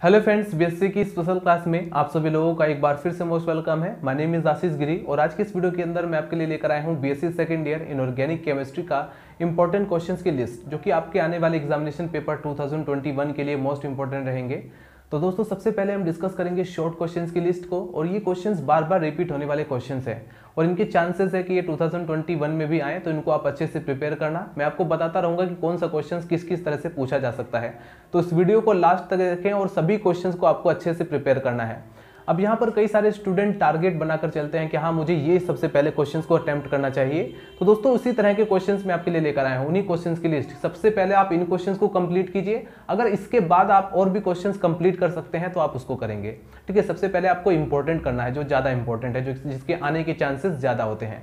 Hello friends, BSc की special class में आप सभी लोगों का एक बार फिर से मोस्ट वेलकम है। माय नेम इज आशीष गिरी और आज की इस वीडियो के अंदर मैं आपके लिए लेकर आया हूं BSc second year inorganic chemistry का इंपॉर्टेंट क्वेश्चंस की लिस्ट, जो कि आपके आने वाले एग्जामिनेशन पेपर 2021 के लिए मोस्ट इंपॉर्टेंट रहेंगे। तो दोस्तों, सबसे पहले हम डिस्कस करेंगे शॉर्ट क्वेश्चंस की लिस्ट को, और ये क्वेश्चंस बार बार रिपीट होने वाले क्वेश्चंस हैं और इनके चांसेस है कि ये 2021 में भी आए, तो इनको आप अच्छे से प्रिपेयर करना। मैं आपको बताता रहूंगा कि कौन सा क्वेश्चंस किस किस तरह से पूछा जा सकता है, तो इस वीडियो को लास्ट तक देखें और सभी क्वेश्चंस को आपको अच्छे से प्रिपेयर करना है। अब यहाँ पर कई सारे स्टूडेंट टारगेट बनाकर चलते हैं कि हाँ, मुझे ये सबसे पहले क्वेश्चंस को अटेम्प्ट करना चाहिए। तो दोस्तों, उसी तरह के क्वेश्चंस मैं आपके लिए लेकर आया हूँ, उन्हीं क्वेश्चंस की लिस्ट। सबसे पहले आप इन क्वेश्चंस को कंप्लीट कीजिए, अगर इसके बाद आप और भी क्वेश्चंस कंप्लीट कर सकते हैं तो आप उसको करेंगे। ठीक है, सबसे पहले आपको इंपॉर्टेंट करना है, जो ज़्यादा इंपॉर्टेंट है, जो जिसके आने के चांसेस ज़्यादा होते हैं।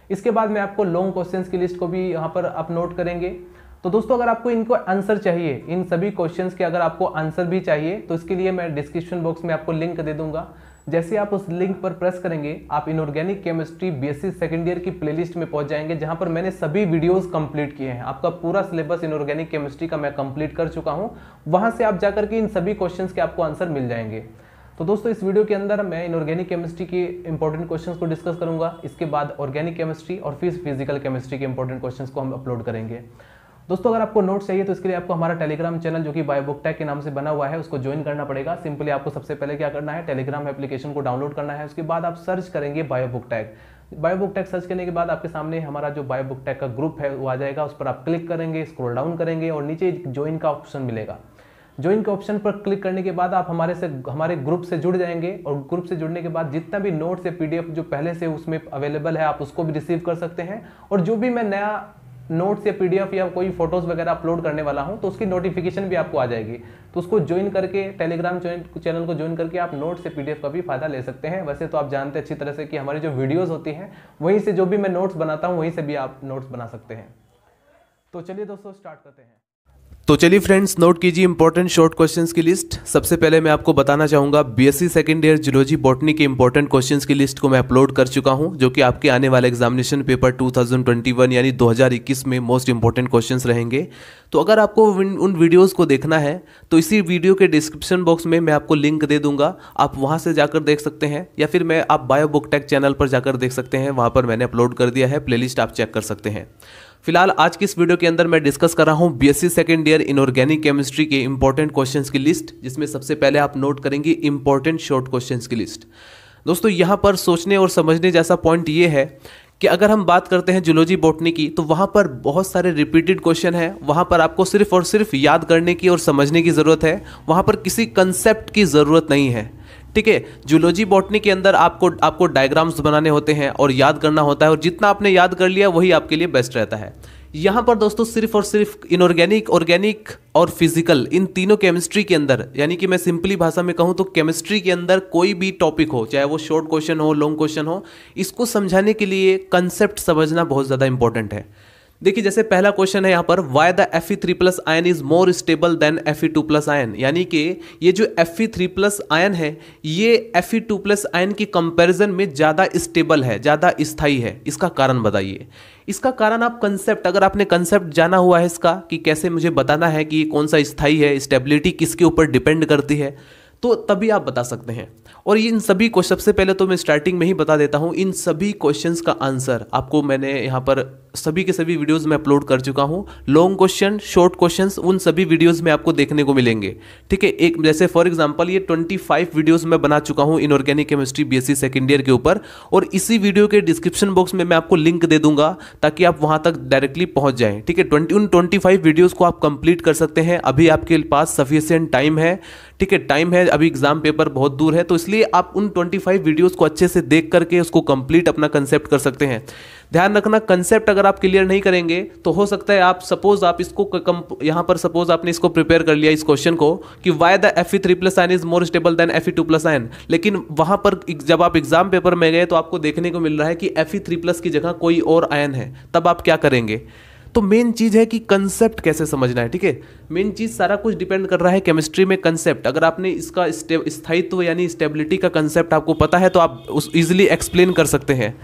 इसके बाद मैं आपको लॉन्ग क्वेश्चंस की लिस्ट को भी यहाँ पर आप नोट करेंगे। तो दोस्तों, अगर आपको इनको आंसर चाहिए, इन सभी क्वेश्चंस के अगर आपको आंसर भी चाहिए, तो इसके लिए मैं डिस्क्रिप्शन बॉक्स में आपको लिंक दे दूंगा। जैसे आप उस लिंक पर प्रेस करेंगे, आप inorganic chemistry BSc second year की प्लेलिस्ट में पहुंच जाएंगे, जहां पर मैंने सभी वीडियोस कंप्लीट किए हैं। आपका पूरा सिलेबस इनऑर्गेनिक केमिस्ट्री का मैं कंप्लीट कर चुका हूं। वहां से आप जाकर के इन सभी क्वेश्चंस के आपको आंसर मिल जाएंगे। तो दोस्तों, इस वीडियो के अंदर मैं इनऑर्गेनिक केमिस्ट्री के इंपॉर्टेंट क्वेश्चंस को डिस्कस करूंगा। इसके बाद ऑर्गेनिक केमिस्ट्री और फिर फिजिकल केमिस्ट्री के इंपॉर्टेंट क्वेश्चंस को हम अपलोड करेंगे। दोस्तों, अगर आपको नोट्स चाहिए तो इसके लिए आपको हमारा टेलीग्राम चैनल, जो कि बायोबुक टैग के नाम से बना हुआ है, उसको ज्वाइन करना पड़ेगा। सिंपली आपको सबसे पहले क्या करना है, टेलीग्राम एप्लीकेशन को डाउनलोड करना है। उसके बाद आप सर्च करेंगे बायोबुक टैग। बायोबुक टैग सर्च करने के बाद आपके सामने हमारा जो बायोबुक टैग का ग्रुप है वो आ जाएगा। उस पर आप क्लिक करेंगे, स्क्रॉल डाउन करेंगे और नीचे ज्वाइन का ऑप्शन मिलेगा। ज्वाइन के ऑप्शन पर क्लिक करने के बाद आप हमारे ग्रुप से जुड़ जाएंगे, और ग्रुप से जुड़ने के बाद जितना भी नोट्स या पीडीएफ जो पहले से उसमें अवेलेबल है, आप उसको भी रिसीव कर सकते हैं। और जो भी मैं नया नोट्स या पीडीएफ या कोई फोटोज वगैरह अपलोड करने वाला हूं, तो उसकी नोटिफिकेशन भी आपको आ जाएगी। तो उसको ज्वाइन करके, टेलीग्राम चैनल को ज्वाइन करके आप नोट्स या पीडीएफ का भी फायदा ले सकते हैं। वैसे तो आप जानते हैं अच्छी तरह से कि हमारी जो वीडियोस होती हैं, वहीं से जो भी मैं नोट्स बनाता हूं, वहीं से भी आप नोट्स बना सकते हैं। तो चलिए दोस्तों, स्टार्ट करते हैं। तो चलिए फ्रेंड्स, नोट कीजिए इंपॉर्टेंट शॉर्ट क्वेश्चंस की लिस्ट। सबसे पहले मैं आपको बताना चाहूँगा, BSc second year zoology botany के इंपॉर्टेंट क्वेश्चंस की लिस्ट को मैं अपलोड कर चुका हूं, जो कि आपके आने वाले एग्जामिनेशन पेपर 2021 यानी 2021 में मोस्ट इंपॉर्टेंट क्वेश्चंस रहेंगे। तो अगर आपको उन वीडियोज़ को देखना है तो इसी वीडियो के डिस्क्रिप्शन बॉक्स में मैं आपको लिंक दे दूंगा, आप वहाँ से जाकर देख सकते हैं, या फिर आप बायोबुक टैग चैनल पर जाकर देख सकते हैं। वहाँ पर मैंने अपलोड कर दिया है, प्लेलिस्ट आप चेक कर सकते हैं। फिलहाल आज की इस वीडियो के अंदर मैं डिस्कस कर रहा हूं BSc second year inorganic chemistry के इंपॉर्टेंट क्वेश्चंस की लिस्ट, जिसमें सबसे पहले आप नोट करेंगे इंपॉर्टेंट शॉर्ट क्वेश्चंस की लिस्ट। दोस्तों, यहां पर सोचने और समझने जैसा पॉइंट ये है कि अगर हम बात करते हैं जूलॉजी बॉटनी की, तो वहां पर बहुत सारे रिपीटेड क्वेश्चन है। वहां पर आपको सिर्फ और सिर्फ याद करने की और समझने की ज़रूरत है, वहां पर किसी कंसेप्ट की ज़रूरत नहीं है। ठीक है, जूलॉजी बॉटनी के अंदर आपको डायग्राम्स बनाने होते हैं और याद करना होता है, और जितना आपने याद कर लिया वही आपके लिए बेस्ट रहता है। यहाँ पर दोस्तों सिर्फ और सिर्फ इनऑर्गेनिक, ऑर्गेनिक और फिजिकल, इन तीनों केमिस्ट्री के अंदर, यानी कि मैं सिंपली भाषा में कहूँ तो केमिस्ट्री के अंदर कोई भी टॉपिक हो, चाहे वो शॉर्ट क्वेश्चन हो, लॉन्ग क्वेश्चन हो, इसको समझाने के लिए कंसेप्ट समझना बहुत ज़्यादा इंपॉर्टेंट है। देखिए, जैसे पहला क्वेश्चन है यहाँ पर, why the Fe3+ ion is more stable then Fe2+ ion, यानी कि ये जो Fe3+ आयन है, ये Fe2+ आयन की कंपैरिजन में ज़्यादा स्टेबल है, ज़्यादा स्थायी है। इसका कारण बताइए। इसका कारण आप कंसेप्ट, अगर आपने कंसेप्ट जाना हुआ है इसका कि कैसे मुझे बताना है कि ये कौन सा स्थायी है, स्टेबिलिटी किसके ऊपर डिपेंड करती है, तो तभी आप बता सकते हैं। और इन सभी को सबसे पहले तो मैं स्टार्टिंग में ही बता देता हूं, इन सभी क्वेश्चंस का आंसर आपको मैंने यहाँ पर सभी के सभी वीडियोस में अपलोड कर चुका हूं। लॉन्ग क्वेश्चन, शॉर्ट क्वेश्चंस, उन सभी वीडियोस में आपको देखने को मिलेंगे। ठीक है, एक जैसे फॉर एग्जांपल ये 25 वीडियोस में बना चुका हूं inorganic chemistry BSc second year के ऊपर, और इसी वीडियो के डिस्क्रिप्शन बॉक्स में मैं आपको लिंक दे दूंगा ताकि आप वहां तक डायरेक्टली पहुंच जाएं। ठीक है, उन 25 वीडियोज़ को आप कंप्लीट कर सकते हैं। अभी आपके पास सफिशिएंट टाइम है। ठीक है, टाइम है, अभी एग्जाम पेपर बहुत दूर है, तो इसलिए आप उन 25 वीडियोस को अच्छे से देख करके उसको कंप्लीट अपना कंसेप्ट कर सकते हैं। ध्यान रखना, कंसेप्ट अगर आप क्लियर नहीं करेंगे तो हो सकता है आप सपोज आप इसको यहाँ पर सपोज आपने इसको प्रिपेयर कर लिया इस क्वेश्चन को कि why the Fe3+ ion is more stable then Fe2+ ion, लेकिन वहां पर जब आप एग्जाम पेपर में गए तो आपको देखने को मिल रहा है कि Fe3+ की जगह कोई और आयन है, तब आप क्या करेंगे? तो मेन चीज़ है कि कंसेप्ट कैसे समझना है। ठीक है, मेन चीज़, सारा कुछ डिपेंड कर रहा है केमिस्ट्री में कंसेप्ट। अगर आपने इसका स्थायित्व यानी स्टेबिलिटी का कंसेप्ट आपको पता है तो आप इजीली एक्सप्लेन कर सकते हैं।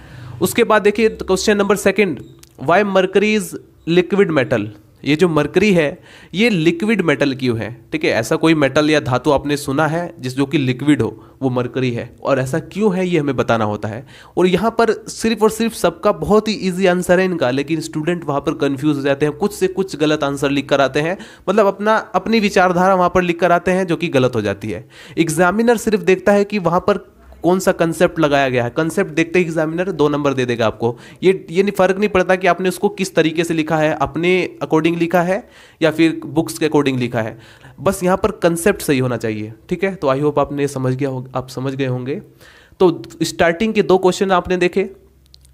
उसके बाद देखिए question number 2, why mercury is liquid metal, ये जो मरकरी है ये लिक्विड मेटल क्यों है? ठीक है, ऐसा कोई मेटल या धातु आपने सुना है जो कि लिक्विड हो, वो मरकरी है, और ऐसा क्यों है ये हमें बताना होता है। और यहाँ पर सिर्फ और सिर्फ सबका बहुत ही ईजी आंसर है इनका, लेकिन स्टूडेंट वहाँ पर कंफ्यूज हो जाते हैं, कुछ से कुछ गलत आंसर लिख कर आते हैं, मतलब अपनी विचारधारा वहाँ पर लिख कर आते हैं जो कि गलत हो जाती है। एग्जामिनर सिर्फ देखता है कि वहाँ पर कौन सा कंसेप्ट लगाया गया है, कंसेप्ट देखते ही एग्जामिनर 2 नंबर दे देगा आपको। ये फर्क नहीं पड़ता कि आपने उसको किस तरीके से लिखा है, अपने अकॉर्डिंग लिखा है या फिर बुक्स के अकॉर्डिंग लिखा है, बस यहाँ पर कंसेप्ट सही होना चाहिए। ठीक है, तो आई होप आप समझ गए होंगे। तो स्टार्टिंग के 2 क्वेश्चन आपने देखे।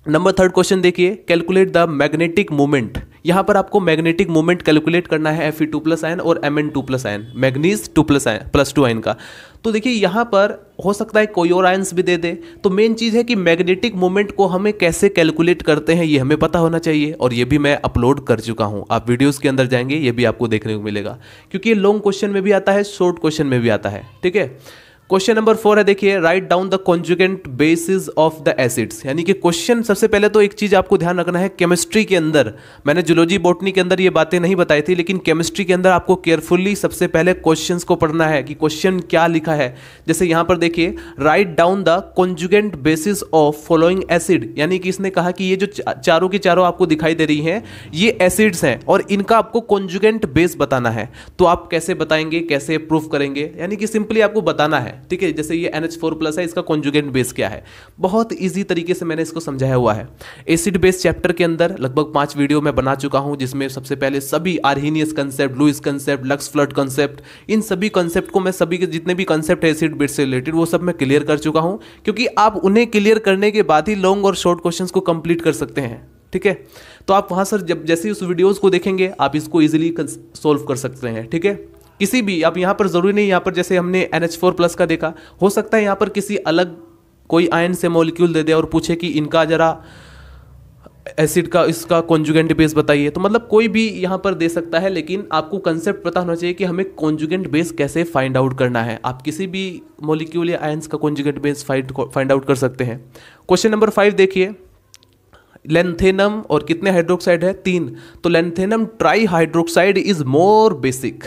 नंबर 3 क्वेश्चन देखिए, कैलकुलेट द मैग्नेटिक मोमेंट। यहाँ पर आपको मैग्नेटिक मोमेंट कैलकुलेट करना है Fe2+ आयन और Mn2+ आयन, मैग्नीज 2+2 आयन का। तो देखिए यहाँ पर हो सकता है कोई और आयंस भी दे दे, तो मेन चीज़ है कि मैग्नेटिक मोमेंट को हमें कैसे कैलकुलेट करते हैं ये हमें पता होना चाहिए, और ये भी मैं अपलोड कर चुका हूँ। आप वीडियोस के अंदर जाएंगे ये भी आपको देखने को मिलेगा, क्योंकि ये लॉन्ग क्वेश्चन में भी आता है, शॉर्ट क्वेश्चन में भी आता है। ठीक है, क्वेश्चन नंबर 4 है, देखिए right down the conjugate bases of the acids. यानी कि क्वेश्चन सबसे पहले तो एक चीज आपको ध्यान रखना है, केमिस्ट्री के अंदर मैंने जूलॉजी बॉटनी के अंदर ये बातें नहीं बताई थी, लेकिन केमिस्ट्री के अंदर आपको केयरफुली सबसे पहले क्वेश्चंस को पढ़ना है कि क्वेश्चन क्या लिखा है। जैसे यहां पर देखिए right down the conjugate bases of following acid, यानी कि इसने कहा कि ये जो चारों की चारों आपको दिखाई दे रही हैं ये एसिड्स हैं और इनका आपको कॉन्जुगेंट बेस बताना है। तो आप कैसे बताएंगे, कैसे प्रूफ करेंगे, यानी कि सिंपली आपको बताना है। ठीक है, जैसे ये NH4+ है, इसका कॉन्जुगेंट बेस क्या है, बहुत इजी तरीके से मैंने इसको समझाया हुआ है। एसिड बेस चैप्टर के अंदर लगभग 5 वीडियो मैं बना चुका हूं, जिसमें सबसे पहले सभी Arrhenius concept, Lewis concept, Lux Flood concept, इन सभी कंसेप्ट को मैं सभी के जितने भी कंसेप्ट है एसिड बेस से रिलेटेड वो सब मैं क्लियर कर चुका हूं, क्योंकि आप उन्हें क्लियर करने के बाद ही लॉन्ग और शॉर्ट क्वेश्चंस को कंप्लीट कर सकते हैं। ठीक है, तो आप वहां सर जब जैसे उस वीडियोस को देखेंगे आप इसको इजीली सोल्व कर सकते हैं। ठीक है, किसी भी आप यहाँ पर जरूरी नहीं, यहाँ पर जैसे हमने NH4+ का देखा, हो सकता है यहाँ पर किसी अलग कोई आयन से मॉलिक्यूल दे दे और पूछे कि इनका जरा एसिड का इसका कॉन्जुगेंट बेस बताइए, तो मतलब कोई भी यहाँ पर दे सकता है, लेकिन आपको कंसेप्ट पता होना चाहिए कि हमें कॉन्जुगेंट बेस कैसे फाइंड आउट करना है। आप किसी भी मॉलिक्यूल या आयंस का कॉन्जुगेंट बेस फाइंड आउट कर सकते हैं। क्वेश्चन नंबर 5 देखिए, लेंथेनम और कितने हाइड्रोक्साइड है, 3, तो lanthanum try hydroxide is more basic.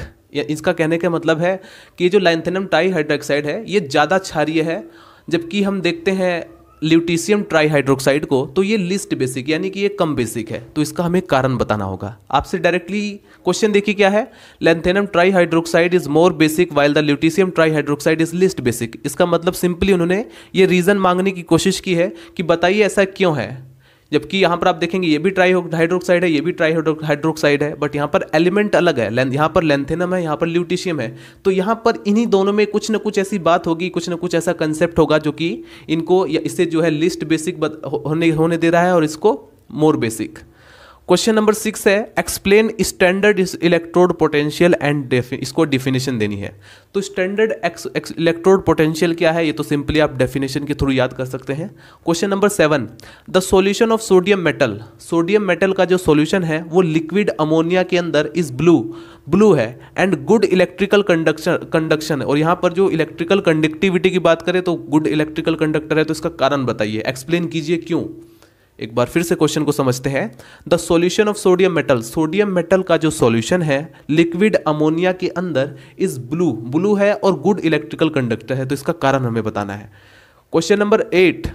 इसका कहने का मतलब है कि जो लैंथेनम ट्राई हाइड्रोक्साइड है ये ज़्यादा क्षारीय है, जबकि हम देखते हैं ल्यूटीशियम ट्राई हाइड्रोक्साइड को तो ये लिस्ट बेसिक, यानी कि ये कम बेसिक है। तो इसका हमें कारण बताना होगा। आपसे डायरेक्टली क्वेश्चन देखिए क्या है, lanthanum tri hydroxide is more basic while the lutetium tri hydroxide is least basic. इसका मतलब सिंपली उन्होंने ये रीज़न मांगने की कोशिश की है कि बताइए ऐसा क्यों है, जबकि यहाँ पर आप देखेंगे ये भी ट्राई हाइड्रोक्साइड है, ये भी ट्राई हाइड्रोक्साइड है, बट यहाँ पर एलिमेंट अलग है, यहाँ पर लेंथेनम है, यहाँ पर ल्यूटीशियम है। तो यहाँ पर इन्हीं दोनों में कुछ ना कुछ ऐसी बात होगी, कुछ ना कुछ ऐसा कंसेप्ट होगा जो कि इनको इससे जो है लिस्ट बेसिक होने दे रहा है और इसको मोर बेसिक। क्वेश्चन नंबर 6 है, explain standard electrode potential and इसको डिफिनेशन देनी है। तो स्टैंडर्ड इलेक्ट्रोड पोटेंशियल क्या है, ये तो सिंपली आप डेफिनेशन के थ्रू याद कर सकते हैं। Question number 7, the solution of sodium metal. Sodium metal का जो सॉल्यूशन है वो लिक्विड अमोनिया के अंदर इज ब्लू है एंड गुड इलेक्ट्रिकल कंडक्शन। और यहाँ पर जो इलेक्ट्रिकल कंडक्टिविटी की बात करें तो गुड इलेक्ट्रिकल कंडक्टर है, तो इसका कारण बताइए, एक्सप्लेन कीजिए क्यों। एक बार फिर से क्वेश्चन को समझते हैं। The solution of sodium metal, sodium metal का जो सॉल्यूशन है लिक्विड अमोनिया के अंदर इज ब्लू है और गुड इलेक्ट्रिकल कंडक्टर है, तो इसका कारण हमें बताना है। Question number 8,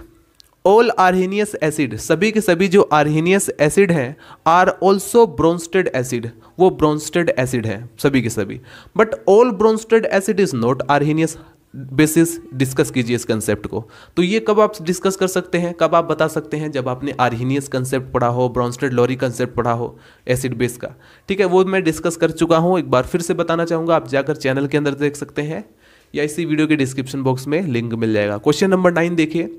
all Arrhenius acid, सभी के सभी जो आर्हीनियस एसिड हैं आर ऑल्सो ब्रोंस्टेड एसिड, वो ब्रोंस्टेड एसिड है सभी के सभी, but all Bronsted acid is not Arrhenius basis. Discuss कीजिए इस कंसेप्ट को। तो ये कब आप डिस्कस कर सकते हैं, कब आप बता सकते हैं, जब आपने आर्हीनियस कंसेप्ट पढ़ा हो, ब्रोंस्टेड लोरी कंसेप्ट पढ़ा हो एसिड बेस का। ठीक है, वो मैं डिस्कस कर चुका हूँ, एक बार फिर से बताना चाहूँगा, आप जाकर चैनल के अंदर देख सकते हैं या इसी वीडियो के डिस्क्रिप्शन बॉक्स में लिंक मिल जाएगा। क्वेश्चन नंबर 9 देखिए,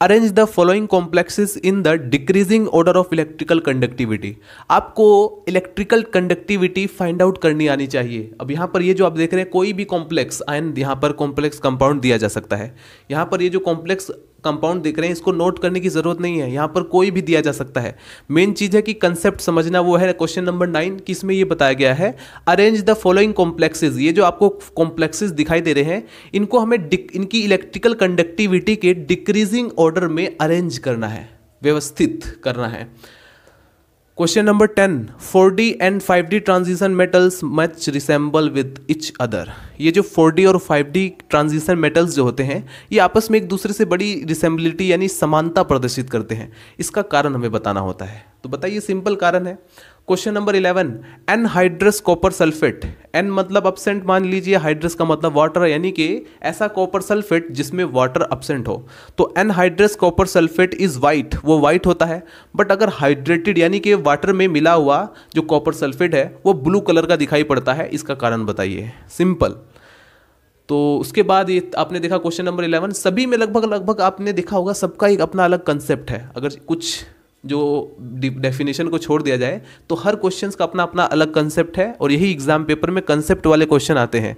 arrange the following complexes in the decreasing order of electrical conductivity. आपको इलेक्ट्रिकल कंडक्टिविटी फाइंड आउट करनी आनी चाहिए। अब यहाँ पर ये जो आप देख रहे हैं कोई भी कॉम्प्लेक्स आयन, यहाँ पर कॉम्प्लेक्स कंपाउंड दिया जा सकता है। यहाँ पर ये जो कॉम्प्लेक्स कंपाउंड देख रहे हैं इसको नोट करने की जरूरत नहीं है, यहाँ पर कोई भी दिया जा सकता है। मेन चीज है कि कंसेप्ट समझना, वो है क्वेश्चन नंबर 9 कि इसमें ये बताया गया है अरेंज द फॉलोइंग कॉम्प्लेक्सेस। ये जो आपको कॉम्प्लेक्सेस दिखाई दे रहे हैं इनको हमें इनकी इलेक्ट्रिकल कंडक्टिविटी के डिक्रीजिंग ऑर्डर में अरेंज करना है, व्यवस्थित करना है। Question number 10, 4D and 5D transition metals much resemble with each other. ये जो 4D और 5D ट्रांजिशन मेटल्स जो होते हैं ये आपस में एक दूसरे से बड़ी रिसेंबिलिटी यानी समानता प्रदर्शित करते हैं। इसका कारण हमें बताना होता है, तो बताइए, सिंपल कारण है। Question number 11, anhydrous copper sulphate. An मतलब अपसेंट मान लीजिए, हाइड्रस का मतलब वाटर, यानी कि ऐसा कॉपर सल्फेट जिसमें वाटर अपसेंट हो। तो anhydrous copper sulphate is white, वो वाइट होता है। बट अगर हाइड्रेटेड यानी कि वाटर में मिला हुआ जो कॉपर सल्फेट है वो ब्लू कलर का दिखाई पड़ता है। इसका कारण बताइए, सिंपल। तो उसके बाद ये आपने देखा क्वेश्चन नंबर 11, सभी में लगभग आपने देखा होगा सबका एक अपना अलग कंसेप्ट है। अगर कुछ जो डेफिनेशन को छोड़ दिया जाए तो हर क्वेश्चंस का अपना अपना अलग कंसेप्ट है, और यही एग्जाम पेपर में कंसेप्ट वाले क्वेश्चन आते हैं,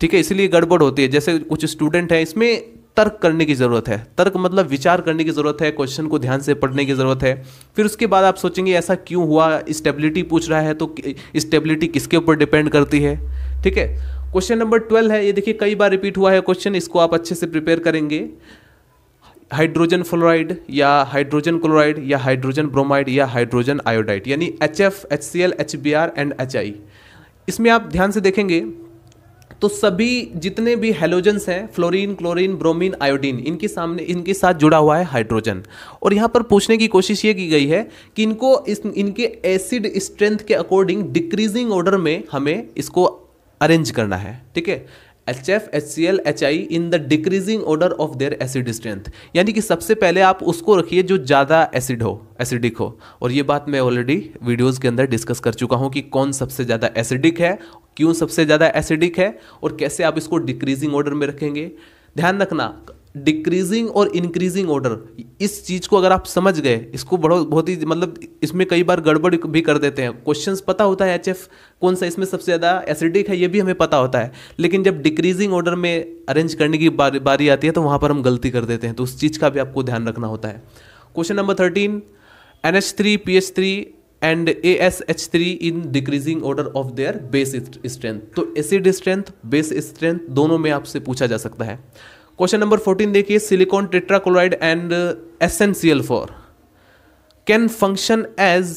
ठीक है। इसलिए गड़बड़ होती है। जैसे कुछ स्टूडेंट हैं, इसमें तर्क करने की ज़रूरत है। तर्क मतलब विचार करने की ज़रूरत है, क्वेश्चन को ध्यान से पढ़ने की ज़रूरत है। फिर उसके बाद आप सोचेंगे ऐसा क्यों हुआ, स्टेबिलिटी पूछ रहा है तो स्टेबिलिटी किसके ऊपर डिपेंड करती है, ठीक है। क्वेश्चन नंबर 12 है, ये देखिए कई बार रिपीट हुआ है क्वेश्चन, इसको आप अच्छे से प्रिपेयर करेंगे। हाइड्रोजन फ्लोराइड या हाइड्रोजन क्लोराइड या हाइड्रोजन ब्रोमाइड या हाइड्रोजन आयोडाइड, यानी HF, HCl, HBr and HI। इसमें आप ध्यान से देखेंगे तो सभी जितने भी हेलोजेंस हैं, फ्लोरीन, क्लोरीन, ब्रोमीन, आयोडीन, इनके साथ जुड़ा हुआ है हाइड्रोजन। और यहाँ पर पूछने की कोशिश ये की गई है कि इनके एसिड स्ट्रेंथ के अकॉर्डिंग डिक्रीजिंग ऑर्डर में हमें इसको अरेंज करना है, ठीक है। HF, HCl, HI in the decreasing order of their acid strength, यानी कि सबसे पहले आप उसको रखिए जो ज़्यादा एसिडिक हो। और ये बात मैं ऑलरेडी वीडियोज़ के अंदर डिस्कस कर चुका हूँ कि कौन सबसे ज़्यादा एसिडिक है, क्यों सबसे ज़्यादा एसिडिक है, और कैसे आप इसको डिक्रीजिंग ऑर्डर में रखेंगे। ध्यान रखना, डिक्रीजिंग और इंक्रीजिंग ऑर्डर, इस चीज़ को अगर आप समझ गए, इसको बहुत ही मतलब इसमें कई बार गड़बड़ भी कर देते हैं। क्वेश्चंस पता होता है HF कौन सा इसमें सबसे ज़्यादा एसिडिक है, ये भी हमें पता होता है, लेकिन जब डिक्रीजिंग ऑर्डर में अरेंज करने की बारी आती है तो वहाँ पर हम गलती कर देते हैं। तो उस चीज़ का भी आपको ध्यान रखना होता है। Question number 13, NH3, PH3 and ASH3 in decreasing order of their base strength. तो एसिड स्ट्रेंथ, बेस स्ट्रेंथ दोनों में आपसे पूछा जा सकता है। क्वेश्चन नंबर 14 देखिए, silicon tetrachloride and SnCl4 can function as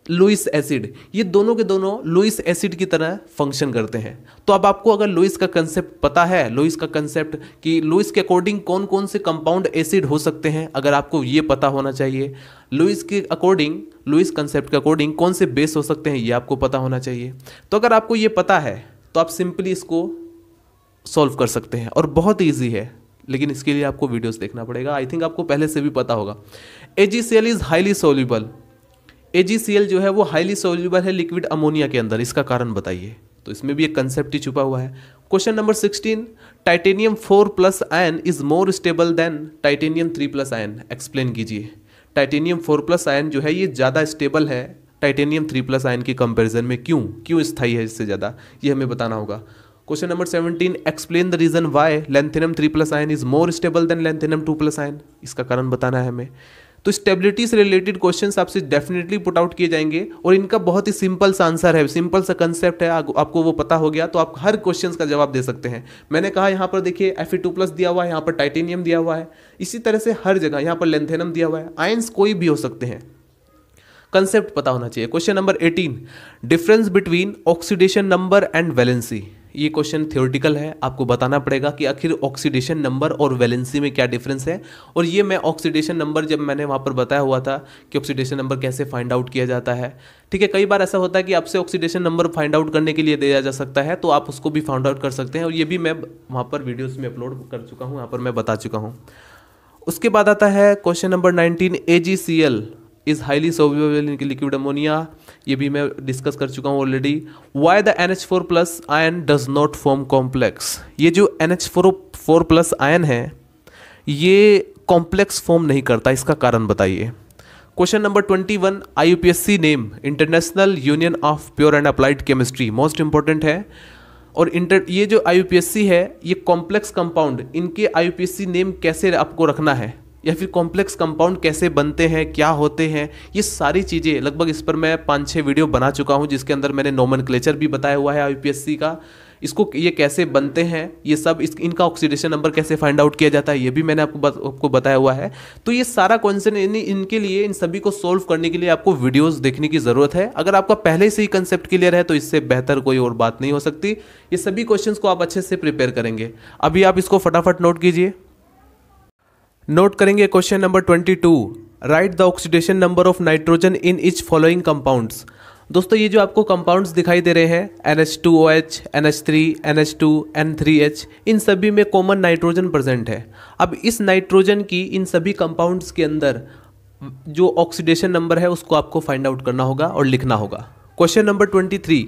Lewis acid. ये दोनों के दोनों लुईस एसिड की तरह फंक्शन करते हैं। तो अब आपको अगर लुईस का कंसेप्ट पता है, लुईस का कंसेप्ट कि लुईस के अकॉर्डिंग कौन कौन से कंपाउंड एसिड हो सकते हैं, अगर आपको ये पता होना चाहिए। लुईस के अकॉर्डिंग, लुईस कंसेप्ट के अकॉर्डिंग कौन से बेस हो सकते हैं, ये आपको पता होना चाहिए। तो अगर आपको ये पता है तो आप सिंपली इसको सॉल्व कर सकते हैं, और बहुत ईजी है, लेकिन इसके लिए आपको वीडियोस देखना पड़ेगा। आई थिंक आपको पहले से भी पता होगा। AgCl is highly soluble. AgCl जो है वो हाईली सोल्यूबल है लिक्विड अमोनिया के अंदर, इसका कारण बताइए। तो इसमें भी एक कंसेप्ट ही छुपा हुआ है। Question number 16, titanium 4+ ion is more stable then titanium 3+ ion. Explain कीजिए। टाइटेनियम 4+ आयन जो है ये ज़्यादा स्टेबल है टाइटेनियम 3+ आयन के कंपेरिजन में। क्यों स्थायी है इससे ज़्यादा, ये हमें बताना होगा। Question number 17, explain the reason why lanthanum 3+ ion is more stable than lanthanum 2+ ion. इसका कारण बताना है हमें। तो स्टेबिलिटी से रिलेटेड क्वेश्चंस आपसे डेफिनेटली पुट आउट किए जाएंगे, और इनका बहुत ही सिंपल सा आंसर है, सिंपल सा कंसेप्ट है। आपको वो पता हो गया तो आप हर क्वेश्चंस का जवाब दे सकते हैं। मैंने कहा यहाँ पर देखिए Fe2+ दिया हुआ है, यहाँ पर टाइटेनियम दिया हुआ है, इसी तरह से हर जगह यहाँ पर लैंथेनम दिया हुआ है। आयंस कोई भी हो सकते हैं, कंसेप्ट पता होना चाहिए। Question number 18, difference between oxidation number and valency. ये क्वेश्चन थ्योरेटिकल है, आपको बताना पड़ेगा कि आखिर ऑक्सीडेशन नंबर और वैलेंसी में क्या डिफरेंस है। और ये मैं ऑक्सीडेशन नंबर जब मैंने वहाँ पर बताया हुआ था कि ऑक्सीडेशन नंबर कैसे फाइंड आउट किया जाता है, ठीक है। कई बार ऐसा होता है कि आपसे ऑक्सीडेशन नंबर फाइंड आउट करने के लिए दिया जा सकता है, तो आप उसको भी फाइंड आउट कर सकते हैं, और ये भी मैं वहाँ पर वीडियोज़ में अपलोड कर चुका हूँ, यहाँ पर मैं बता चुका हूँ। उसके बाद आता है question number 19, AgCl is highly soluble in liquid ammonia. ये भी मैं डिस्कस कर चुका हूँ already. Why the NH4+ ion does not form complex. ये जो NH4+ आयन है ये कॉम्प्लेक्स फॉर्म नहीं करता, इसका कारण बताइए। Question number 21, IUPAC name international union of pure and applied chemistry, most important है। और ये जो IUPAC है ये कॉम्प्लेक्स कंपाउंड, इनके IUPAC नेम कैसे आपको रखना है, या फिर कॉम्प्लेक्स कंपाउंड कैसे बनते हैं, क्या होते हैं, ये सारी चीज़ें लगभग इस पर मैं 5-6 वीडियो बना चुका हूं, जिसके अंदर मैंने नोमेनक्लेचर भी बताया हुआ है IUPAC का। इसको ये कैसे बनते हैं, ये सब इनका ऑक्सीडेशन नंबर कैसे फाइंड आउट किया जाता है, ये भी मैंने आपको बताया हुआ है। तो ये सारा कॉन्सेप्ट इनके लिए, इन सभी को सोल्व करने के लिए आपको वीडियोस देखने की ज़रूरत है। अगर आपका पहले से ही कंसेप्ट क्लियर है तो इससे बेहतर कोई और बात नहीं हो सकती। ये सभी क्वेश्चंस को आप अच्छे से प्रिपेयर करेंगे। अभी आप इसको फटाफट नोट कीजिए। नोट करेंगे question number 22, right the oxidation number of nitrogen in each following compounds. दोस्तों ये जो आपको कंपाउंड्स दिखाई दे रहे हैं NH2OH, NH3, NH2, N3H, इन सभी में कॉमन नाइट्रोजन प्रेजेंट है। अब इस नाइट्रोजन की इन सभी कंपाउंड्स के अंदर जो ऑक्सीडेशन नंबर है उसको आपको फाइंड आउट करना होगा और लिखना होगा। Question number 23,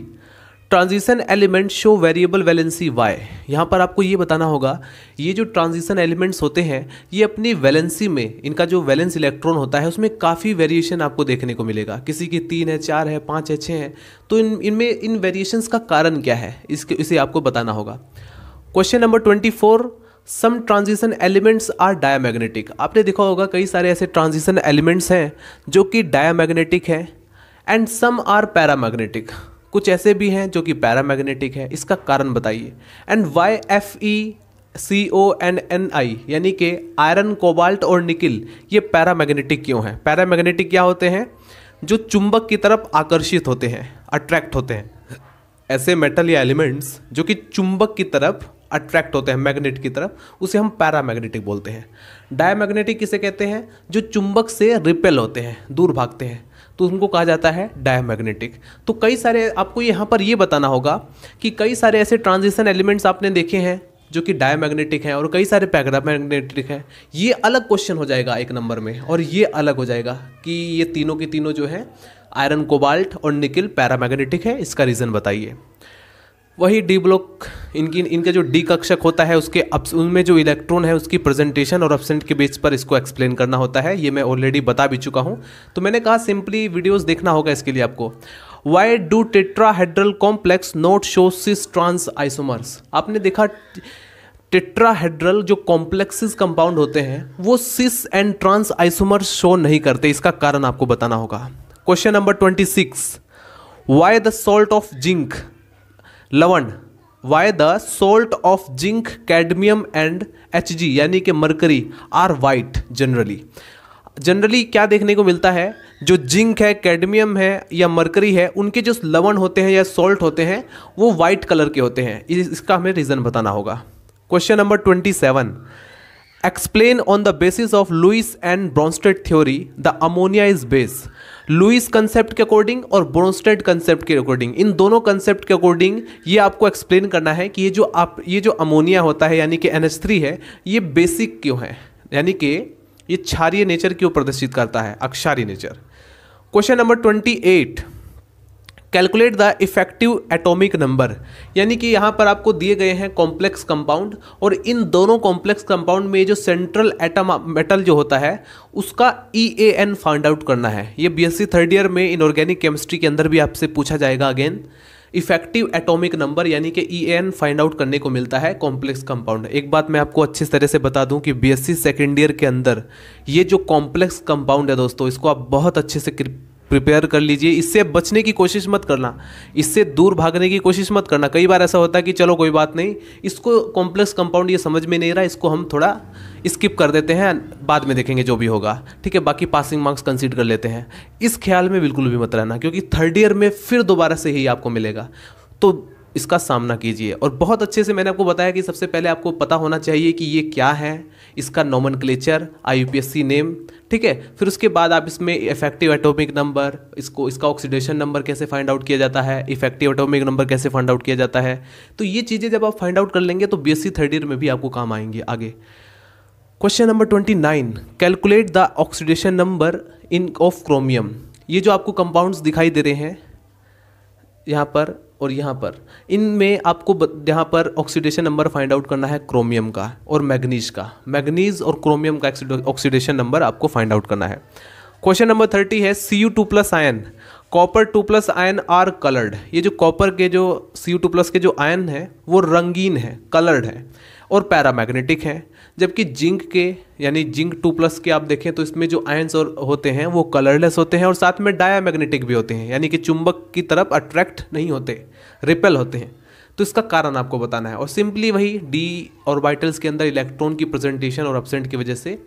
transition element show variable valency why. यहाँ पर आपको ये बताना होगा, ये जो ट्रांजिशन एलिमेंट्स होते हैं ये अपनी वैलेंसी में, इनका जो वैलेंस इलेक्ट्रॉन होता है उसमें काफ़ी वेरिएशन आपको देखने को मिलेगा। किसी की 3 है, 4 है, 5 है, 6 है। तो इनमें इन वेरिएशंस का कारण क्या है, इसे आपको बताना होगा। Question number 24, some transition elements are diamagnetic. आपने देखा होगा कई सारे ऐसे ट्रांजिशन एलिमेंट्स हैं जो कि डायामैग्नेटिक हैं, एंड सम आर पैरामैग्नेटिक। कुछ ऐसे भी हैं जो कि पैरामैग्नेटिक है, इसका कारण बताइए। एंड वाई FeCO&Ni यानी कि आयरन, कोबाल्ट और निकिल ये पैरामैग्नेटिक क्यों हैं? पैरामैग्नेटिक क्या होते हैं? जो चुंबक की तरफ आकर्षित होते हैं, अट्रैक्ट होते हैं। ऐसे मेटल या एलिमेंट्स जो कि चुंबक की तरफ अट्रैक्ट होते हैं, मैग्नेट की तरफ, उसे हम पैरामैग्नेटिक बोलते हैं। डायमैग्नेटिक किसे कहते हैं? जो चुंबक से रिपेल होते हैं, दूर भागते हैं, तो उनको कहा जाता है डायमैग्नेटिक। तो कई सारे आपको यहाँ पर ये बताना होगा कि कई सारे ऐसे ट्रांजिशन एलिमेंट्स आपने देखे हैं जो कि डायमैग्नेटिक हैं और कई सारे पैरामैग्नेटिक हैं। ये अलग क्वेश्चन हो जाएगा एक नंबर में, और ये अलग हो जाएगा कि ये तीनों की तीनों जो है आयरन, कोबाल्ट और निकिल पैरामैग्नेटिक है। इसका रीज़न बताइए। वही डी ब्लॉक, इनका जो डी कक्षक होता है उसके उनमें जो इलेक्ट्रॉन है उसकी प्रेजेंटेशन और एब्सेंट के बेस पर इसको एक्सप्लेन करना होता है। ये मैं ऑलरेडी बता भी चुका हूँ, तो मैंने कहा सिंपली वीडियोस देखना होगा इसके लिए आपको। Why do tetrahedral complex not show cis trans isomers. आपने देखा टेट्राहेड्रल जो कॉम्प्लेक्सेस कंपाउंड होते हैं वो cis and trans isomers show नहीं करते, इसका कारण आपको बताना होगा। Question number 26, why the salt of zinc, लवण, why the salt of zinc, cadmium and Hg यानी कि मरकरी आर वाइट। जनरली क्या देखने को मिलता है? जो जिंक है, कैडमियम है या मरकरी है, उनके जो लवण होते हैं या सोल्ट होते हैं वो वाइट कलर के होते हैं। इसका हमें रीज़न बताना होगा। Question number 27, explain on the basis of Lewis and Bronsted theory the ammonia is base. Lewis concept के अकॉर्डिंग और ब्रोंस्टेड कंसेप्ट के अकॉर्डिंग, इन दोनों कंसेप्ट के अकॉर्डिंग ये आपको एक्सप्लेन करना है कि ये जो अमोनिया होता है यानी कि NH3 है, ये बेसिक क्यों है, यानी कि ये क्षारीय नेचर क्यों प्रदर्शित करता है, अक्षारीय nature. Question number 28, calculate the effective atomic number, यानी कि यहाँ पर आपको दिए गए हैं कॉम्प्लेक्स कंपाउंड, और इन दोनों कॉम्प्लेक्स कंपाउंड में जो सेंट्रल एटम मेटल जो होता है उसका EAN फाइंड आउट करना है। ये BSc थर्ड ईयर में इनऑर्गेनिक केमिस्ट्री के अंदर भी आपसे पूछा जाएगा अगेन। इफेक्टिव एटॉमिक नंबर यानी कि EAN फाइंड आउट करने को मिलता है कॉम्प्लेक्स कंपाउंड। एक बात मैं आपको अच्छी तरह से बता दूं कि BSc सेकेंड ईयर के अंदर ये जो कॉम्प्लेक्स कंपाउंड है दोस्तों, इसको आप बहुत अच्छे से प्रिपेयर कर लीजिए। इससे बचने की कोशिश मत करना, इससे दूर भागने की कोशिश मत करना। कई बार ऐसा होता है कि चलो कोई बात नहीं, इसको कॉम्प्लेक्स कंपाउंड ये समझ में नहीं रहा, इसको हम थोड़ा स्किप कर देते हैं, बाद में देखेंगे जो भी होगा, ठीक है, बाकी पासिंग मार्क्स कंसीडर कर लेते हैं। इस ख्याल में बिल्कुल भी मत रहना, क्योंकि थर्ड ईयर में फिर दोबारा से ही आपको मिलेगा, तो इसका सामना कीजिए। और बहुत अच्छे से मैंने आपको बताया कि सबसे पहले आपको पता होना चाहिए कि ये क्या है, इसका नोमेनक्लेचर, IUPAC नेम, ठीक है। फिर उसके बाद आप इसमें इफेक्टिव एटॉमिक नंबर, इसका ऑक्सीडेशन नंबर कैसे फाइंड आउट किया जाता है, इफेक्टिव एटॉमिक नंबर कैसे फाइंड आउट किया जाता है, तो ये चीज़ें जब आप फाइंड आउट कर लेंगे तो BSc थर्ड ईयर में भी आपको काम आएंगे आगे। Question number 29, calculate the oxidation number in of chromium. ये जो आपको कंपाउंड्स दिखाई दे रहे हैं यहाँ पर और यहाँ पर, इनमें आपको यहाँ पर ऑक्सीडेशन नंबर फाइंड आउट करना है क्रोमियम का और मैग्नीज का। मैग्नीज और क्रोमियम का ऑक्सीडेशन नंबर आपको फाइंड आउट करना है। क्वेश्चन नंबर 30 है Cu2+ ion, copper 2+ ion are coloured. ये जो कॉपर के जो Cu2+ के जो आयन है वो रंगीन है, कलर्ड है और पैरामैग्नेटिक है, जबकि जिंक के यानी जिंक 2+ के आप देखें तो इसमें जो आयंस और होते हैं वो कलरलेस होते हैं और साथ में डायामैग्नेटिक भी होते हैं, यानी कि चुंबक की तरफ अट्रैक्ट नहीं होते, रिपेल होते हैं। तो इसका कारण आपको बताना है। और सिंपली वही डी ऑर्बिटल्स के अंदर इलेक्ट्रॉन की प्रेजेंटेशन और एब्सेंट की वजह से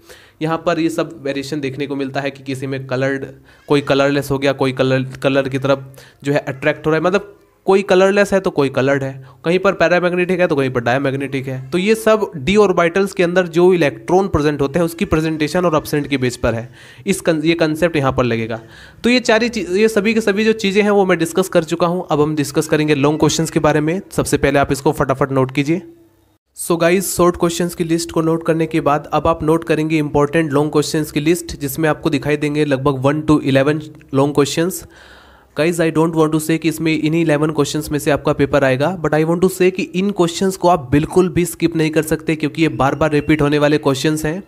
यहाँ पर ये सब वेरिएशन देखने को मिलता है कि किसी में कलर्ड, कोई कलरलेस हो गया, कोई कलर की तरफ जो है अट्रैक्ट हो रहा है, मतलब कोई कलरलेस है तो कोई कलर्ड है, कहीं पर पैरामैग्नेटिक है तो कहीं पर डायमैग्नेटिक है। तो ये सब डी ऑर्बिटल्स के अंदर जो इलेक्ट्रॉन प्रेजेंट होते हैं उसकी प्रेजेंटेशन और एब्सेंट के बेस पर है। ये कंसेप्ट यहाँ पर लगेगा। तो ये सभी के सभी जो चीज़ें हैं वो मैं डिस्कस कर चुका हूँ। अब हम डिस्कस करेंगे लॉन्ग क्वेश्चंस के बारे में। सबसे पहले आप इसको फटाफट नोट कीजिए। सो गाइस, शॉर्ट क्वेश्चंस की लिस्ट को नोट करने के बाद अब आप नोट करेंगे इंपॉर्टेंट लॉन्ग क्वेश्चंस की लिस्ट, जिसमें आपको दिखाई देंगे लगभग 1 to 11 long questions. Guys I don't want to say कि इसमें इन्हीं 11 क्वेश्चंस में से आपका पेपर आएगा, but I want to say कि इन क्वेश्चंस को आप बिल्कुल भी स्किप नहीं कर सकते, क्योंकि ये बार बार रिपीट होने वाले क्वेश्चंस हैं।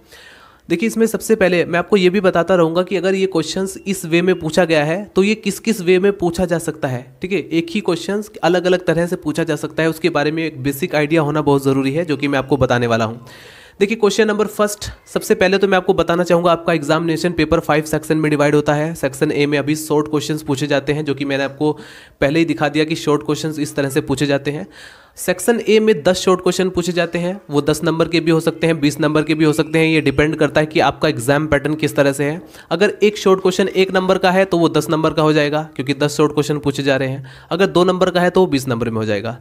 देखिए, इसमें सबसे पहले मैं आपको ये भी बताता रहूँगा कि अगर ये क्वेश्चंस इस वे में पूछा गया है तो ये किस किस वे में पूछा जा सकता है। ठीक है, एक ही क्वेश्चंस अलग अलग तरह से पूछा जा सकता है, उसके बारे में एक बेसिक आइडिया होना बहुत ज़रूरी है, जो कि मैं आपको बताने वाला हूँ। देखिए, क्वेश्चन नंबर फर्स्ट, सबसे पहले तो मैं आपको बताना चाहूँगा आपका एग्जामिनेशन पेपर 5 सेक्शन में डिवाइड होता है। सेक्शन ए में अभी शॉर्ट क्वेश्चंस पूछे जाते हैं, जो कि मैंने आपको पहले ही दिखा दिया कि शॉर्ट क्वेश्चंस इस तरह से पूछे जाते हैं। सेक्शन ए में 10 शॉर्ट क्वेश्चन पूछे जाते हैं। वो 10 नंबर के भी हो सकते हैं, 20 नंबर के भी हो सकते हैं। ये डिपेंड करता है कि आपका एग्जाम पैटर्न किस तरह से है। अगर एक शॉर्ट क्वेश्चन 1 नंबर का है तो वो 10 नंबर का हो जाएगा, क्योंकि 10 शॉर्ट क्वेश्चन पूछे जा रहे हैं। अगर 2 नंबर का है तो वो 20 नंबर में हो जाएगा।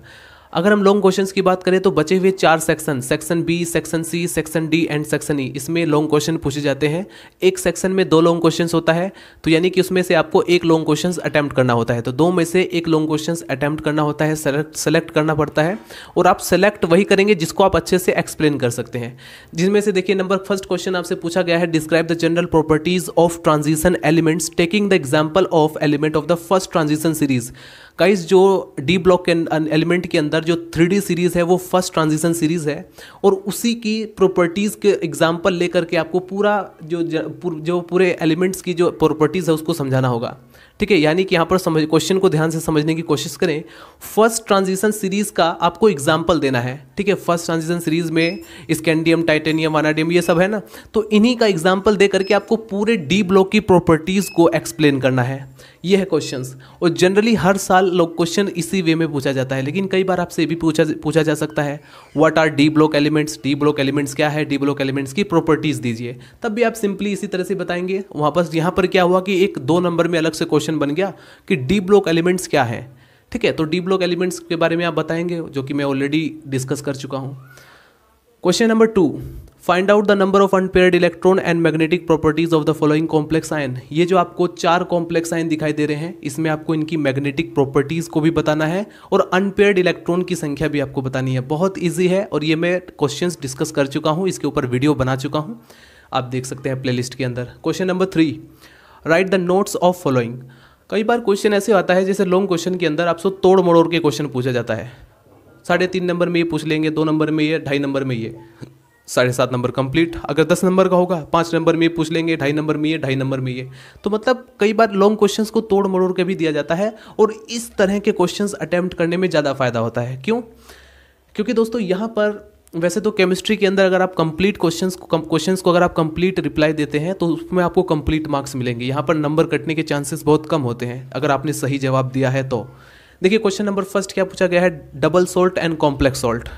अगर हम लॉन्ग क्वेश्चंस की बात करें तो बचे हुए 4 section, section B, section C, section D and section E, इसमें लॉन्ग क्वेश्चन पूछे जाते हैं। एक सेक्शन में 2 लॉन्ग क्वेश्चंस होता है, तो यानी कि उसमें से आपको 1 लॉन्ग क्वेश्चंस अटेम्प्ट करना होता है। तो 2 में से 1 लॉन्ग क्वेश्चंस अटेम्प्ट करना होता है, सेलेक्ट करना पड़ता है, और आप सेलेक्ट वही करेंगे जिसको आप अच्छे से एक्सप्लेन कर सकते हैं। जिसमें से देखिए, नंबर फर्स्ट क्वेश्चन आपसे पूछा गया है, describe the general properties of transition elements taking the example of element of the first transition series. Guys, जो डी ब्लॉक के एलिमेंट के अंदर जो 3D सीरीज़ है वो फर्स्ट ट्रांजिशन सीरीज़ है, और उसी की प्रॉपर्टीज़ के एग्जांपल लेकर के आपको पूरा जो पूरे एलिमेंट्स की जो प्रॉपर्टीज़ है उसको समझाना होगा। ठीक है, यानी कि यहाँ पर क्वेश्चन को ध्यान से समझने की कोशिश करें। फर्स्ट ट्रांजिशन सीरीज़ का आपको एग्जाम्पल देना है। ठीक है, फर्स्ट ट्रांजिशन सीरीज़ में स्कैंडियम, टाइटेनियम, वानाडियम, ये सब है ना, तो इन्हीं का एग्जाम्पल दे करके आपको पूरे डी ब्लॉक की प्रॉपर्टीज़ को एक्सप्लेन करना है। ये है क्वेश्चंस, और जनरली हर साल लोग क्वेश्चन इसी वे में पूछा जाता है। लेकिन कई बार आपसे भी पूछा जा सकता है, what R D block elements, D block elements क्या है, डी ब्लॉक एलिमेंट्स की प्रॉपर्टीज़ दीजिए। तब भी आप सिंपली इसी तरह से बताएंगे। वापस यहाँ पर क्या हुआ कि 2 नंबर में अलग से क्वेश्चन बन गया कि डी ब्लॉक एलिमेंट्स क्या है। ठीक है, तो डी ब्लॉक एलिमेंट्स के बारे में आप बताएंगे, जो कि मैं ऑलरेडी डिस्कस कर चुका हूँ। Question number 2, find out the number of unpaired electron and magnetic properties of the following complex ion. ये जो आपको 4 कॉम्प्लेक्स आयन दिखाई दे रहे हैं, इसमें आपको इनकी मैग्नेटिक प्रॉपर्टीज को भी बताना है और अनपेयर्ड इलेक्ट्रॉन की संख्या भी आपको बतानी है। बहुत ईजी है, और ये मैं क्वेश्चंस डिस्कस कर चुका हूँ, इसके ऊपर वीडियो बना चुका हूँ, आप देख सकते हैं प्लेलिस्ट के अंदर। Question number 3, right the notes of following. कई बार क्वेश्चन ऐसे आता है, जैसे लॉन्ग क्वेश्चन के अंदर आपसे तोड़ मड़ोड़ के क्वेश्चन पूछा जाता है। 3.5 नंबर में ये पूछ लेंगे, 2 नंबर में ये, 2.5 नंबर में ये, 7.5 नंबर कंप्लीट। अगर 10 नंबर का होगा, 5 नंबर में ये पूछ लेंगे, 2.5 नंबर में ये, 2.5 नंबर में ये। तो मतलब कई बार लॉन्ग क्वेश्चंस को तोड़ मड़ोड़ के भी दिया जाता है, और इस तरह के क्वेश्चंस अटेम्प्ट करने में ज़्यादा फायदा होता है। क्यों? क्योंकि दोस्तों यहाँ पर वैसे तो केमिस्ट्री के अंदर अगर आप कंप्लीट क्वेश्चंस को अगर आप कंप्लीट रिप्लाई देते हैं तो उसमें आपको कंप्लीट मार्क्स मिलेंगे। यहाँ पर नंबर कटने के चांसेस बहुत कम होते हैं अगर आपने सही जवाब दिया है तो। देखिए, क्वेश्चन नंबर फर्स्ट क्या पूछा गया है, double salt and complex salt.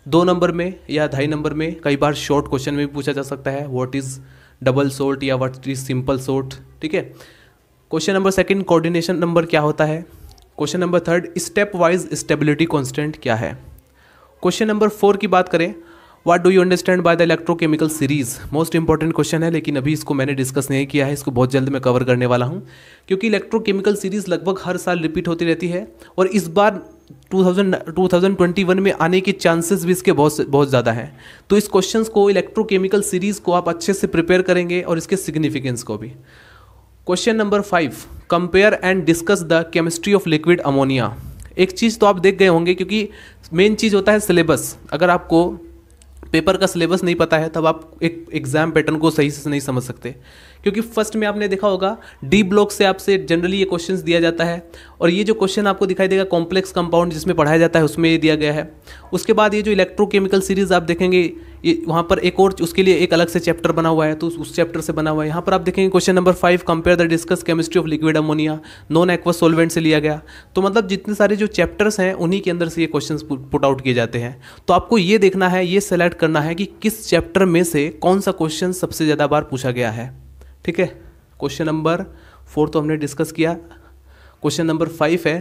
2 number में या 2.5 नंबर में, कई बार शॉर्ट क्वेश्चन में भी पूछा जा सकता है, व्हाट इज डबल सॉल्ट या व्हाट इज सिंपल सॉल्ट। ठीक है। Question number second, coordination number क्या होता है। Question number third, step wise stability constant क्या है। क्वेश्चन नंबर 4 की बात करें, what do you understand by the electrochemical series. Most important question है, लेकिन अभी इसको मैंने डिस्कस नहीं किया है, इसको बहुत जल्द मैं कवर करने वाला हूँ, क्योंकि इलेक्ट्रोकेमिकल सीरीज लगभग हर साल रिपीट होती रहती है और इस बार 2021 में आने के चांसेस भी इसके बहुत ज़्यादा हैं। तो इस क्वेश्चंस को, इलेक्ट्रोकेमिकल सीरीज को आप अच्छे से प्रिपेयर करेंगे और इसके सिग्निफिकेंस को भी। Question number 5, compare and discuss the chemistry of liquid ammonia. एक चीज़ तो आप देख गए होंगे, क्योंकि मेन चीज़ होता है सिलेबस। अगर आपको पेपर का सिलेबस नहीं पता है तब आप एक एग्जाम पैटर्न को सही से नहीं समझ सकते, क्योंकि फर्स्ट में आपने देखा होगा डी ब्लॉक से आपसे जनरली ये क्वेश्चंस दिया जाता है, और ये जो क्वेश्चन आपको दिखाई देगा कॉम्प्लेक्स कंपाउंड जिसमें पढ़ाया जाता है उसमें ये दिया गया है। उसके बाद ये जो इलेक्ट्रोकेमिकल सीरीज आप देखेंगे, ये वहाँ पर एक और उसके लिए एक अलग से चैप्टर बना हुआ है, तो उस चैप्टर से बना हुआ है। यहाँ पर आप देखेंगे question number 5, compare the discuss chemistry of liquid ammonia non aqueous solvent से लिया गया। तो मतलब जितने सारे जो चैप्टर्स हैं उन्हीं के अंदर से ये क्वेश्चन पुट आउट किए जाते हैं। तो आपको ये देखना है, ये सेलेक्ट करना है कि किस चैप्टर में से कौन सा क्वेश्चन सबसे ज़्यादा बार पूछा गया है। ठीक है, क्वेश्चन नंबर 4 तो हमने डिस्कस किया। क्वेश्चन नंबर 5 है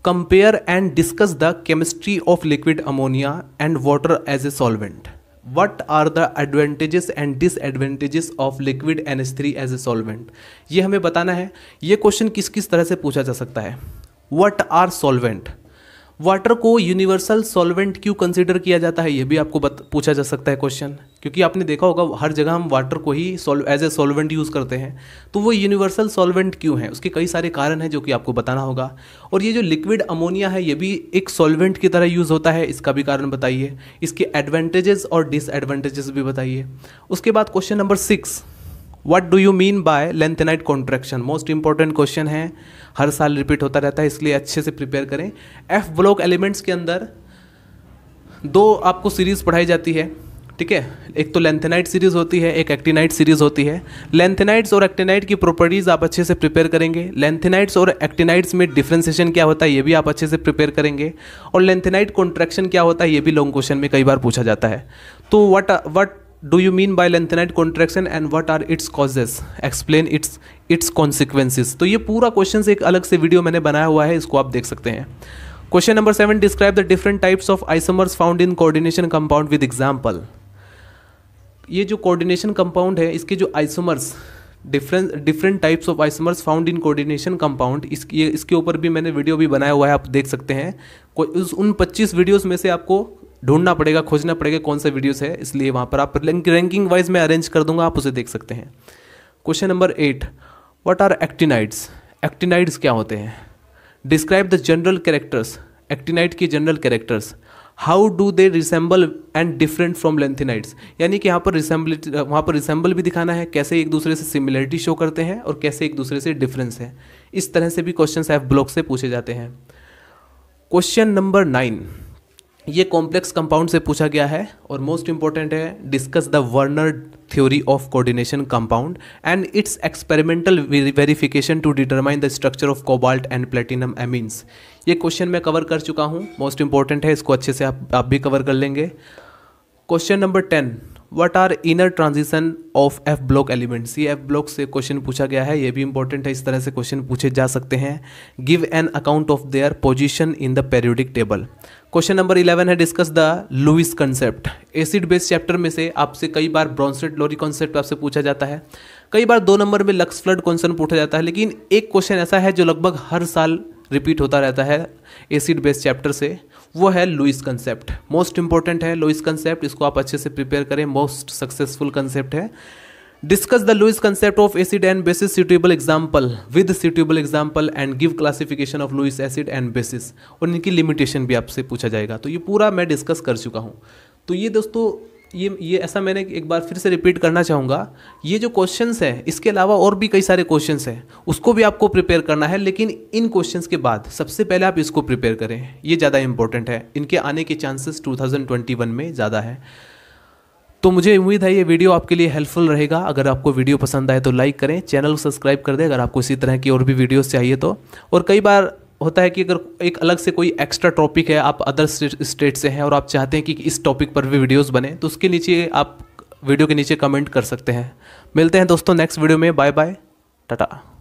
compare and discuss the chemistry of liquid ammonia and water as a solvent. What are the advantages and disadvantages of liquid NH3 as a solvent? ये हमें बताना है। ये क्वेश्चन किस किस तरह से पूछा जा सकता है। What are solvent? वाटर को यूनिवर्सल सॉल्वेंट क्यों कंसीडर किया जाता है, ये भी आपको पूछा जा सकता है क्वेश्चन, क्योंकि आपने देखा होगा हर जगह हम वाटर को ही एज ए सॉल्वेंट यूज़ करते हैं, तो वो यूनिवर्सल सॉल्वेंट क्यों है, उसके कई सारे कारण हैं जो कि आपको बताना होगा। और ये जो लिक्विड अमोनिया है ये भी एक सॉल्वेंट की तरह यूज़ होता है, इसका भी कारण बताइए, इसके एडवांटेजेस और डिसएडवांटेजेस भी बताइए। उसके बाद question number 6, what do you mean by lanthanide contraction. Most important question है, हर साल रिपीट होता रहता है, इसलिए अच्छे से प्रिपेयर करें। एफ ब्लॉक एलिमेंट्स के अंदर 2 आपको सीरीज पढ़ाई जाती है। ठीक है, एक तो लेंथेनाइट सीरीज होती है, एक एक्टिनाइट सीरीज होती है। लेंथेनाइट्स और एक्टिनाइट की प्रॉपर्टीज़ आप अच्छे से प्रिपेयर करेंगे। लेंथेनाइट्स और एक्टिनाइट्स में डिफ्रेंसिएशन क्या होता है ये भी आप अच्छे से प्रिपेयर करेंगे। और लेंथेनाइट कॉन्ट्रैक्शन क्या होता है ये भी लॉन्ग क्वेश्चन में कई बार पूछा जाता है। तो what do you mean by lengthenite contraction and what are its causes, explain its consequences। तो ये पूरा क्वेश्चन एक अलग से वीडियो मैंने बनाया हुआ है, इसको आप देख सकते हैं। Question number 7, describe the different types of isomers found in coordination compound with example. ये जो कोऑर्डिनेशन कंपाउंड है इसके जो isomers, different types of isomers found in coordination compound, इसके ऊपर भी मैंने वीडियो भी बनाया हुआ है, आप देख सकते हैं। उन 25 वीडियोज़ में से आपको ढूंढना पड़ेगा, खोजना पड़ेगा कौन सा वीडियोस है, इसलिए वहाँ पर आप रैंकिंग वाइज मैं अरेंज कर दूंगा, आप उसे देख सकते हैं। Question number 8, what are actinides. Actinides क्या होते हैं। Describe the general characters, actinide के general characters. How do they resemble and different from lanthanides, यानी कि यहाँ पर रिसेंबल भी दिखाना है, कैसे एक दूसरे से सिमिलरिटी शो करते हैं और कैसे एक दूसरे से डिफरेंस है। इस तरह से भी क्वेश्चन एफ ब्लॉक से पूछे जाते हैं। क्वेश्चन नंबर 9, ये कॉम्प्लेक्स कंपाउंड से पूछा गया है और मोस्ट इंपॉर्टेंट है, discuss the Werner theory of coordination compound and its experimental verification to determine the structure of cobalt and platinum amines. ये क्वेश्चन मैं कवर कर चुका हूँ, मोस्ट इंपॉर्टेंट है, इसको अच्छे से आप भी कवर कर लेंगे। Question number 10, what are inner transition of F block elements. ये एफ ब्लॉक से क्वेश्चन पूछा गया है, ये भी इंपॉर्टेंट है, इस तरह से क्वेश्चन पूछे जा सकते हैं। Give an account of their position in the periodic table. Question number 11 है, discuss the Lewis concept. Acid base chapter में से आपसे कई बार ब्रॉन्स्टेड लोरी कॉन्सेप्ट आपसे पूछा जाता है, कई बार 2 नंबर में लक्स फ्लड क्वेश्चन पूछा जाता है, लेकिन एक क्वेश्चन ऐसा है जो लगभग हर साल रिपीट होता रहता है एसिड बेस चैप्टर से, वो है लुईस कंसेप्ट। मोस्ट इंपॉर्टेंट है लुईस कंसेप्ट, इसको आप अच्छे से प्रिपेयर करें, मोस्ट सक्सेसफुल कंसेप्ट है। Discuss the Lewis concept of acid and bases suitable example with suitable example and give classification of Lewis acid and bases, और इनकी limitation भी आपसे पूछा जाएगा। तो ये पूरा मैं डिस्कस कर चुका हूँ। तो ये दोस्तों ये ऐसा मैंने एक बार फिर से रिपीट करना चाहूँगा, ये जो क्वेश्चंस हैं इसके अलावा और भी कई सारे क्वेश्चंस हैं, उसको भी आपको प्रिपेयर करना है, लेकिन इन क्वेश्चंस के बाद सबसे पहले आप इसको प्रिपेयर करें, ये ज़्यादा इंपॉर्टेंट है, इनके आने के चांसेस 2021 में ज़्यादा है। तो मुझे उम्मीद है ये वीडियो आपके लिए हेल्पफुल रहेगा। अगर आपको वीडियो पसंद आए तो लाइक करें, चैनल को सब्सक्राइब कर दें अगर आपको इसी तरह की और भी वीडियोज़ चाहिए तो। और कई बार होता है कि अगर एक अलग से कोई एक्स्ट्रा टॉपिक है, आप अदर स्टेट से हैं और आप चाहते हैं कि इस टॉपिक पर भी वीडियोस बने, तो उसके नीचे आप वीडियो के नीचे कमेंट कर सकते हैं। मिलते हैं दोस्तों नेक्स्ट वीडियो में, बाय बाय, टाटा।